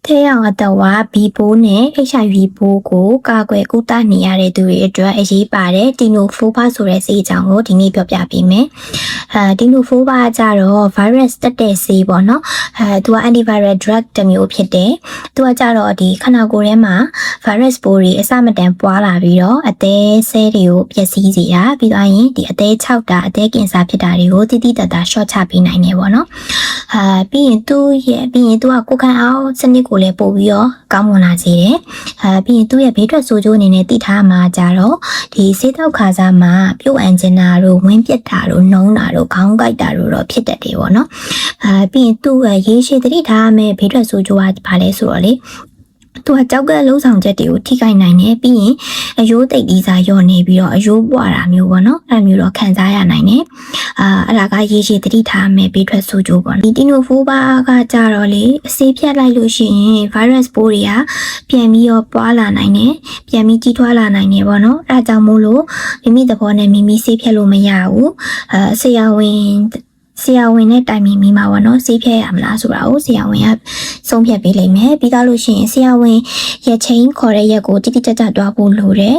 ထဲအောင်အတဝါ B ပိုးနဲ့ HIV ပိုးကိုကာကွယ်ကုသနေရတဲ့သူတွေအတွက်အရေးပါတဲ့တီနိုဖိုးဘာဆိုတဲ့ဆေးအကြောင်းကိုဒီနေ့ပြောပြပေးမယ်။တီနိုဖိုးဘာကကြတော့ virus တက်တဲ့ဆေးပေါ့နော်။သူက antiviral drug တစ်မျိုးဖြစ်တယ်။သူကကြတော့ဒီခန္ဓာကိုယ်ထဲမှာ virus ပိုးတွေအစမတန်ပွားလာပြီးတော့အသေးဆဲတွေကိုပျက်စီးစေတာပြီးတော့ရင်ဒီအသေး6တာအသေးကင်ဆာဖြစ်တာတွေကိုတိတိတတ်တာ short ချပေးနိုင်တယ်ပေါ့နော်။ပြီးရင်သူကကိုယ်ခံအောင်စနစ်ကိုလည်းပို့ပြီးတော့ကောင်းမွန်လာစေတယ်။ပြီးရင်သူ့ရဲ့ဘေးထွက်ဆိုးကျိုးအနေနဲ့သိထားမှာကြတော့ဒီဆေးတောက်ခါစားမှာပြုတ်အန်ဂျင်နာတို့ဝင်းပြက်တာတို့နှုံးတာတို့ခေါင်းကိုက်တာတို့တော့ဖြစ်တတ်တယ်ပေါ့နော်။ပြီးရင်သူ့ရဲ့ရေရှည်သတိထားမယ်ဘေးထွက်ဆိုးကျိုးကဘာလဲဆိုတော့လေသူကကြောက်ကလုံးဆောင်ချက်တွေကိုထိခိုက်နိုင်တယ်ပြီးရင်အယိုးတိတ်ဒီစာရော့နေပြီးတော့အယိုးပွားတာမျိုးပေါ့နော်အဲ့မျိုးတော့ခံစားရနိုင်တယ်အဲ့ဒါကရေရှည်သတိထားမယ်ဘေးထွက်ဆိုးကျိုးပေါ့ဒီတီနိုဖိုးဘာကကြတော့လေအဆေးဖြတ်လိုက်လို့ရှိရင် virus ပိုးတွေကပြန်ပြီးတော့ပွားလာနိုင်တယ်ပြန်ပြီးကြီးထွားလာနိုင်တယ်ပေါ့နော်အဲ့ဒါကြောင့်မို့လို့မိမိသဘောနဲ့မိမိဆေးဖြတ်လို့မရဘူးဆရာဝန်နဲ့တိုင်ပင်မိမှာပေါ့နော်ဆေးဖြတ်ရမလားဆိုတာကိုဆရာဝန်ကဆုံးဖြတ်ပေးလိမ့်မယ်ပြီးသားလို့ရှိရင်ဆရာဝန်ရက်ချင်းခေါ်တဲ့ရက်ကိုတိတိကျကျတွားဖို့လိုတယ်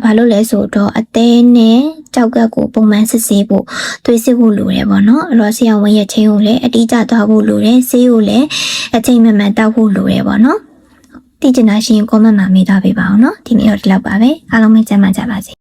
ဘာလို့လဲဆိုတော့အသေးနဲ့ကြောက်ကက်ကိုပုံမှန်စစ်ဆေးဖို့သွေးစစ်ဖို့လိုတယ်ပေါ့နော်အဲ့တော့ဆရာဝန်ရက်ချင်းကိုလည်းအတိအကျတွားဖို့လိုတယ်ဆေးကိုလည်းအချိန်မှန်မှန်တောက်ဖို့လိုတယ်ပေါ့နော်သိချင်တာရှိရင် comment မှာမေးထားပေးပါအောင်နော်ဒီနေ့တော့ဒီလောက်ပါပဲအားလုံးပဲကျန်းမာကြပါစေ